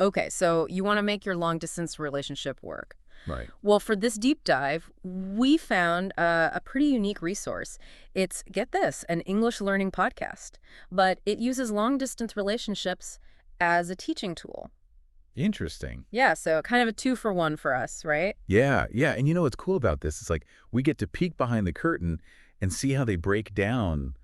Okay, so you want to make your long-distance relationship work. Right. Well, for this deep dive, we found a pretty unique resource. It's, get this, an English learning podcast, but it uses long-distance relationships as a teaching tool. Interesting. Yeah, so kind of a two-for-one for us, right? Yeah, yeah. And you know what's cool about this? It's like we get to peek behind the curtain and see how they break down,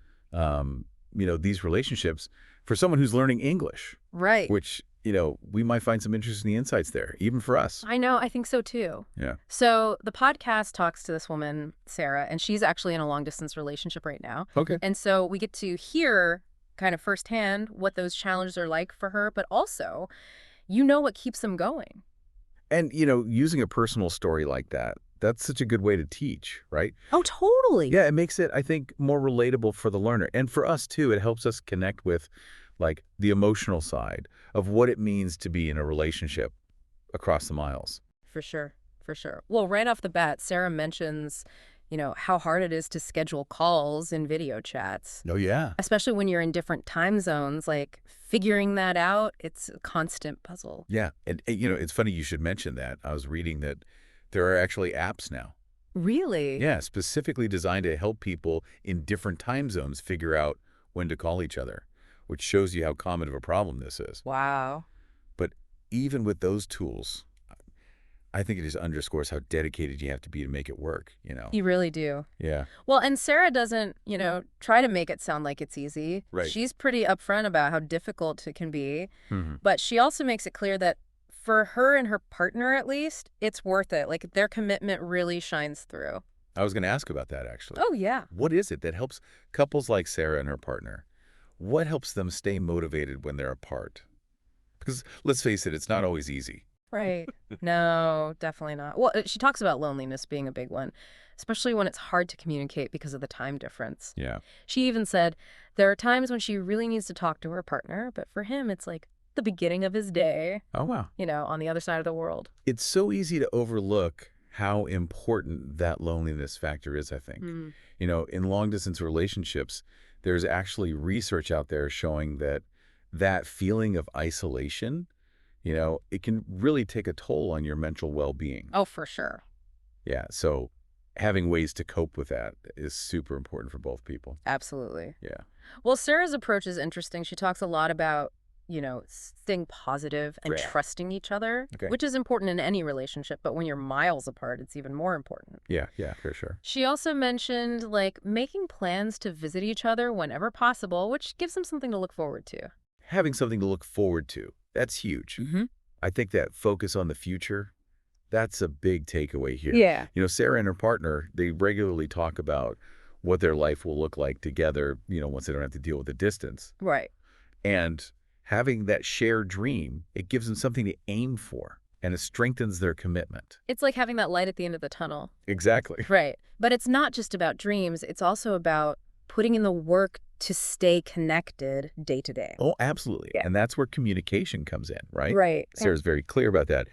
these relationships for someone who's learning English, Right. which, we might find some interesting insights there, even for us. I know, I think so too. Yeah. So the podcast talks to this woman, Sarah, and she's actually in a long-distance relationship right now. Okay. And so we get to hear kind of firsthand what those challenges are like for her, but also, what keeps them going. And, using a personal story like that, that's such a good way to teach, right? Oh, totally. Yeah, it makes it, I think, more relatable for the learner. And for us, too, it helps us connect with, like, the emotional side of what it means to be in a relationship across the miles. For sure. For sure. Well, right off the bat, Sarah mentions, how hard it is to schedule calls and video chats, Oh, yeah. especially when you're in different time zones. Like figuring that out, it's a constant puzzle. Yeah. And it's funny you should mention that. I was reading that there are actually apps now. Really? Yeah, specifically designed to help people in different time zones figure out when to call each other, which shows you how common of a problem this is. Wow. But even with those tools, I think it just underscores how dedicated you have to be to make it work. You really do. Yeah. Well, and Sarah doesn't, try to make it sound like it's easy. Right. She's pretty upfront about how difficult it can be. Hmm. But she also makes it clear that for her and her partner, at least, it's worth it. Like their commitment really shines through. I was going to ask about that, actually. Oh, yeah. What is it that helps couples like Sarah and her partner? What helps them stay motivated when they're apart? Because let's face it, it's not always easy. Right. No, definitely not. Well, she talks about loneliness being a big one, especially when it's hard to communicate because of the time difference. Yeah. She even said there are times when she really needs to talk to her partner, but for him, it's like the beginning of his day, Oh, wow. on the other side of the world. It's so easy to overlook how important that loneliness factor is, I think. Mm. In long-distance relationships, there's actually research out there showing that feeling of isolation, it can really take a toll on your mental well-being. Oh, for sure. Yeah, so having ways to cope with that is super important for both people. Absolutely. Yeah. Well, Sarah's approach is interesting. She talks a lot about, staying positive and Great. trusting each other, Okay. which is important in any relationship, but when you're miles apart, it's even more important. Yeah, for sure. She also mentioned, like, making plans to visit each other whenever possible, which gives them something to look forward to. Having something to look forward to, that's huge. Mm-hmm. I think that focus on the future, that's a big takeaway here. Yeah. Sarah and her partner, they regularly talk about what their life will look like together, once they don't have to deal with the distance. Right. And having that shared dream, it gives them something to aim for, and it strengthens their commitment. It's like having that light at the end of the tunnel. Exactly. Right. But it's not just about dreams. It's also about putting in the work to stay connected day to day. Oh, absolutely. Yeah. And that's where communication comes in, right? Right. Sarah's very clear about that.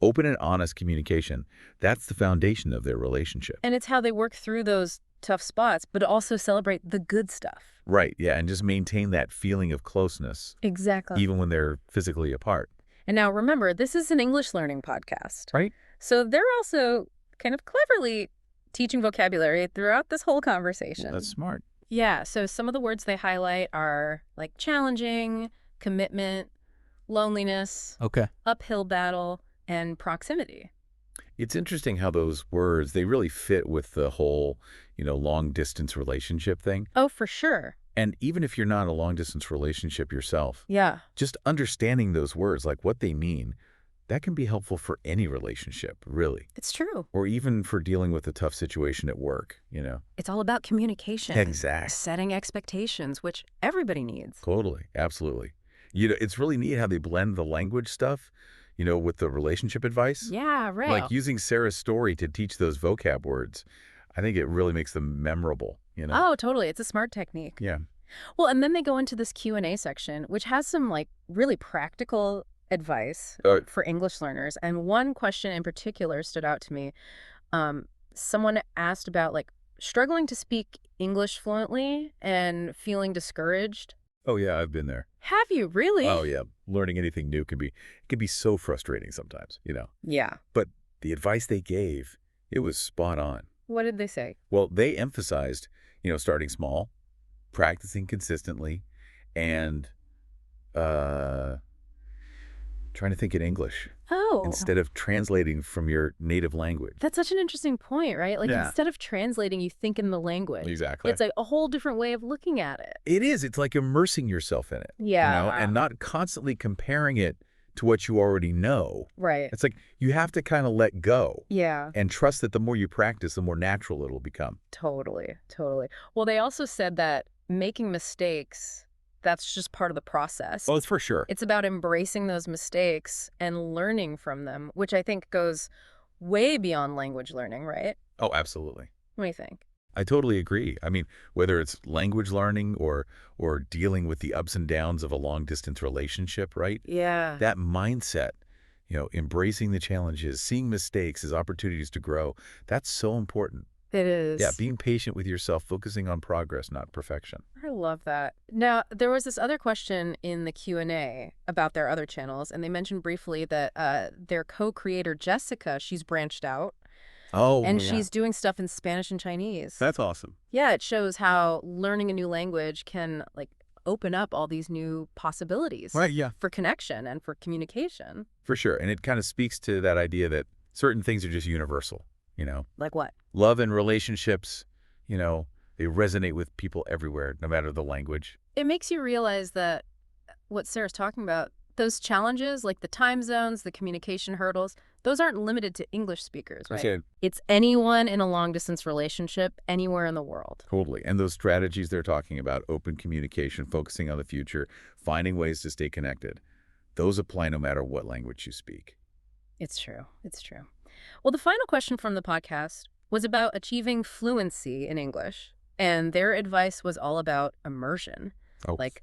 Open and honest communication, that's the foundation of their relationship. And it's how they work through those tough spots, but also celebrate the good stuff. Right, yeah, and just maintain that feeling of closeness, Exactly. even when they're physically apart. And now remember, this is an English learning podcast. Right? So they're also kind of cleverly teaching vocabulary throughout this whole conversation. That's smart. Yeah, so some of the words they highlight are like challenging, commitment, loneliness, Okay. uphill battle, and proximity. It's interesting how those words, they really fit with the whole, long-distance relationship thing. Oh, for sure. And even if you're not in a long-distance relationship yourself, Yeah. just understanding those words, like what they mean, that can be helpful for any relationship, really. It's true. Or even for dealing with a tough situation at work. It's all about communication. Exactly. Setting expectations, which everybody needs. Totally. Absolutely. It's really neat how they blend the language stuff, with the relationship advice. Yeah, right. Like using Sarah's story to teach those vocab words, I think it really makes them memorable. Oh, totally. It's a smart technique. Yeah. Well, and then they go into this Q&A section, which has some like really practical advice for English learners. And one question in particular stood out to me. Someone asked about like struggling to speak English fluently and feeling discouraged. Oh, yeah, I've been there. Have you Oh, really? yeah. Learning anything new can be so frustrating sometimes. Yeah. But the advice they gave, it was spot on. What did they say? Well, they emphasized starting small, practicing consistently, and uh, trying to think in English Oh, instead of translating from your native language. that's such an interesting point, right? Like Yeah, instead of translating, you think in the language. exactly. It's like a whole different way of looking at it. It is. It's like immersing yourself in it, Yeah. and not constantly comparing it to what you already know. Right. It's like you have to kind of let go Yeah. and trust that the more you practice, the more natural it'll become. Totally. Totally. Well, they also said that making mistakes, that's just part of the process. Oh, it's for sure. It's about embracing those mistakes and learning from them, which I think goes way beyond language learning, right? Oh, absolutely. What do you think? I totally agree. I mean, whether it's language learning or dealing with the ups and downs of a long distance relationship, right? Yeah, That mindset, embracing the challenges, seeing mistakes as opportunities to grow, that's so important. it Yeah, is. being patient with yourself, focusing on progress, not perfection. I love that. Now, there was this other question in the Q&A about their other channels, and they mentioned briefly that their co-creator, Jessica, she's branched out, Oh, and yeah. she's doing stuff in Spanish and Chinese. That's awesome. Yeah, it shows how learning a new language can, like, open up all these new possibilities Right, yeah. for connection and for communication. For sure. And it kind of speaks to that idea that certain things are just universal. Like what? Love and relationships, they resonate with people everywhere, no matter the language. It makes you realize that what Sarah's talking about, those challenges, like the time zones, the communication hurdles, those aren't limited to English speakers, right? Okay. It's anyone in a long-distance relationship anywhere in the world. Totally. And those strategies they're talking about, open communication, focusing on the future, finding ways to stay connected, those apply no matter what language you speak. It's true. It's true. Well, the final question from the podcast was about achieving fluency in English, and their advice was all about immersion, Oh, like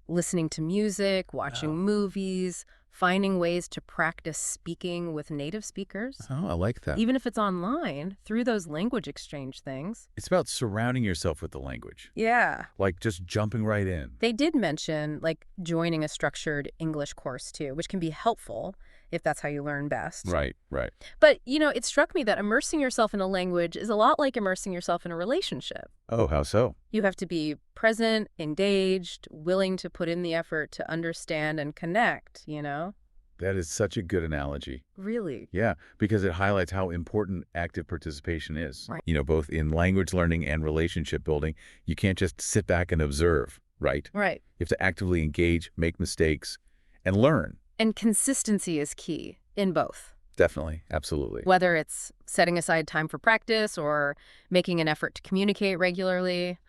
listening to music, watching wow. movies, finding ways to practice speaking with native speakers, Oh, I like that. even if it's online, through those language exchange things. It's about surrounding yourself with the language, Yeah. like just jumping right in. They did mention, like, joining a structured English course, too, which can be helpful if that's how you learn best. Right, right. But, it struck me that immersing yourself in a language is a lot like immersing yourself in a relationship. Oh, how so? You have to be present, engaged, willing to put in the effort to understand and connect. That is such a good analogy. Really. Yeah, because it highlights how important active participation is. Right. Both in language learning and relationship building. You can't just sit back and observe, right? Right. You have to actively engage, make mistakes, and learn. And consistency is key in both. Definitely. Absolutely. Whether it's setting aside time for practice or making an effort to communicate regularly,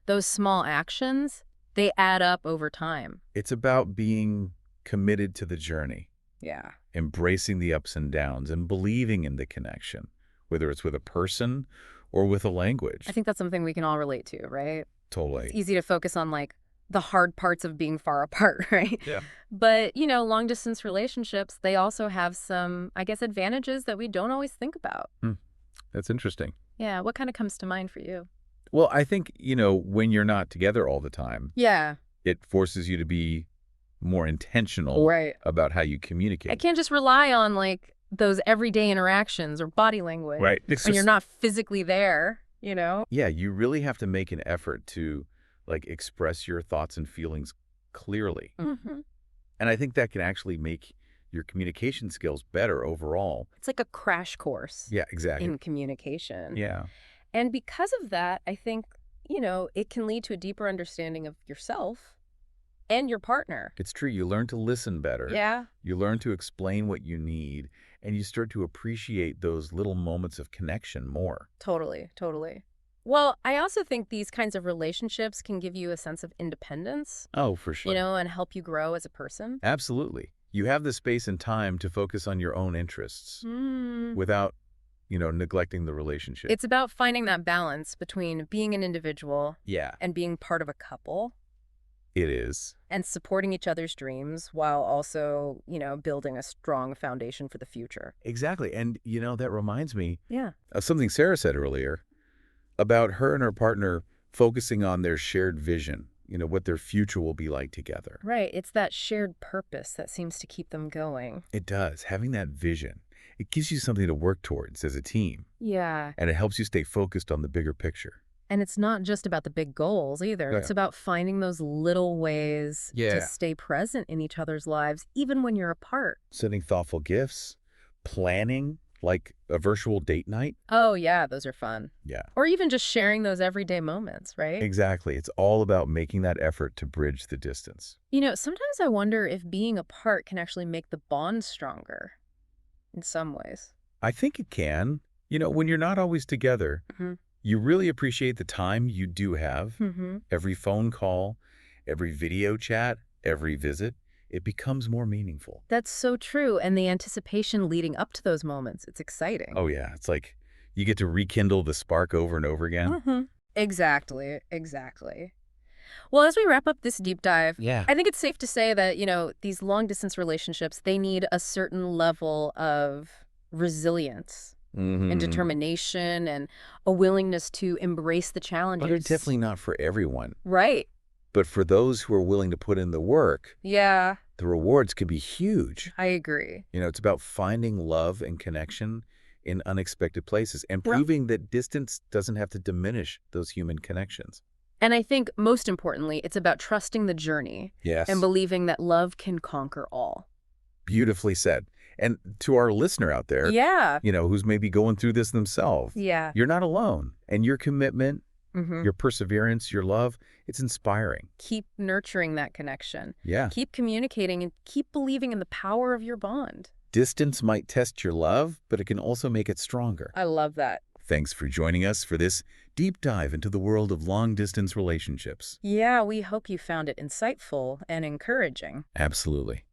those small actions, they add up over time. It's about being committed to the journey, Yeah. embracing the ups and downs, and believing in the connection, whether it's with a person or with a language. I think that's something we can all relate to, right? It's Totally. easy to focus on, like, the hard parts of being far apart, right? Yeah. But, long distance relationships, they also have some, I guess, advantages that we don't always think about. That's interesting. Yeah. What kind of comes to mind for you? Well, I think when you're not together all the time, Yeah. it forces you to be more intentional Right. about how you I communicate. can't just rely on, like, those everyday interactions or body language Right. when you're not physically there. Yeah, you really have to make an effort to express your thoughts and feelings clearly. Hmm. And I think that can actually make your communication skills better overall. It's like a crash course Yeah, exactly. in communication. Yeah. And because of that, I think, it can lead to a deeper understanding of yourself and your partner. It's true. You learn to listen better. Yeah, You learn to explain what you need, and you start to appreciate those little moments of connection more. totally, totally. Well, I also think these kinds of relationships can give you a sense of independence, Oh, for sure. and help you grow as a person. Absolutely. You have the space and time to focus on your own interests Mm. without neglecting the relationship. It's about finding that balance between being an individual Yeah, and being part of a couple it is. and supporting each other's dreams while also, building a strong foundation for the future. Exactly. And that reminds me Yeah. of something Sarah said earlier about her and her partner focusing on their shared vision. what their future will be like together. Right. It's that shared purpose that seems to keep them going. It does. Having that vision, it gives you something to work towards as a team, Yeah. and it helps you stay focused on the bigger picture. And it's not just about the big goals either. Oh, It's yeah. about finding those little ways to Yeah. stay present in each other's lives, even when you're apart. Setting thoughtful gifts, planning, like a virtual date night. Oh, yeah, those are fun. Yeah, Or even just sharing those everyday moments, right? exactly. It's all about making that effort to bridge the distance. Sometimes I wonder if being apart can actually make the bond stronger in some ways. I think it can. When you're not always together, Hmm. you really appreciate the time you do have. Hmm. Every phone call, every video chat, every visit, it becomes more meaningful. That's so true. And the anticipation leading up to those moments, it's exciting. Oh, yeah. It's like you get to rekindle the spark over and over again. Hmm. Exactly, exactly. Well, as we wrap up this deep dive, Yeah. I think it's safe to say that, these long distance relationships, they need a certain level of resilience and Hmm. determination and a willingness to embrace the But they're challenges. definitely not for everyone. Right. But for those who are willing to put in the work, Yeah, the rewards could be huge. I agree. It's about finding love and connection in unexpected places and Well, proving that distance doesn't have to diminish those human connections. and I think most importantly, it's about trusting the journey and Yes. believing that love can conquer all. Beautifully said. And to our listener out there, Yeah. who's maybe going through this themselves, Yeah. you're not alone. And your commitment, Hmm. your perseverance, your love, it's inspiring. Keep nurturing that connection. Yeah. Keep communicating and keep believing in the power of your bond. Distance might test your love, but it can also make it stronger. I love that. Thanks for joining us for this deep dive into the world of long-distance relationships. Yeah, we hope you found it insightful and encouraging. Absolutely.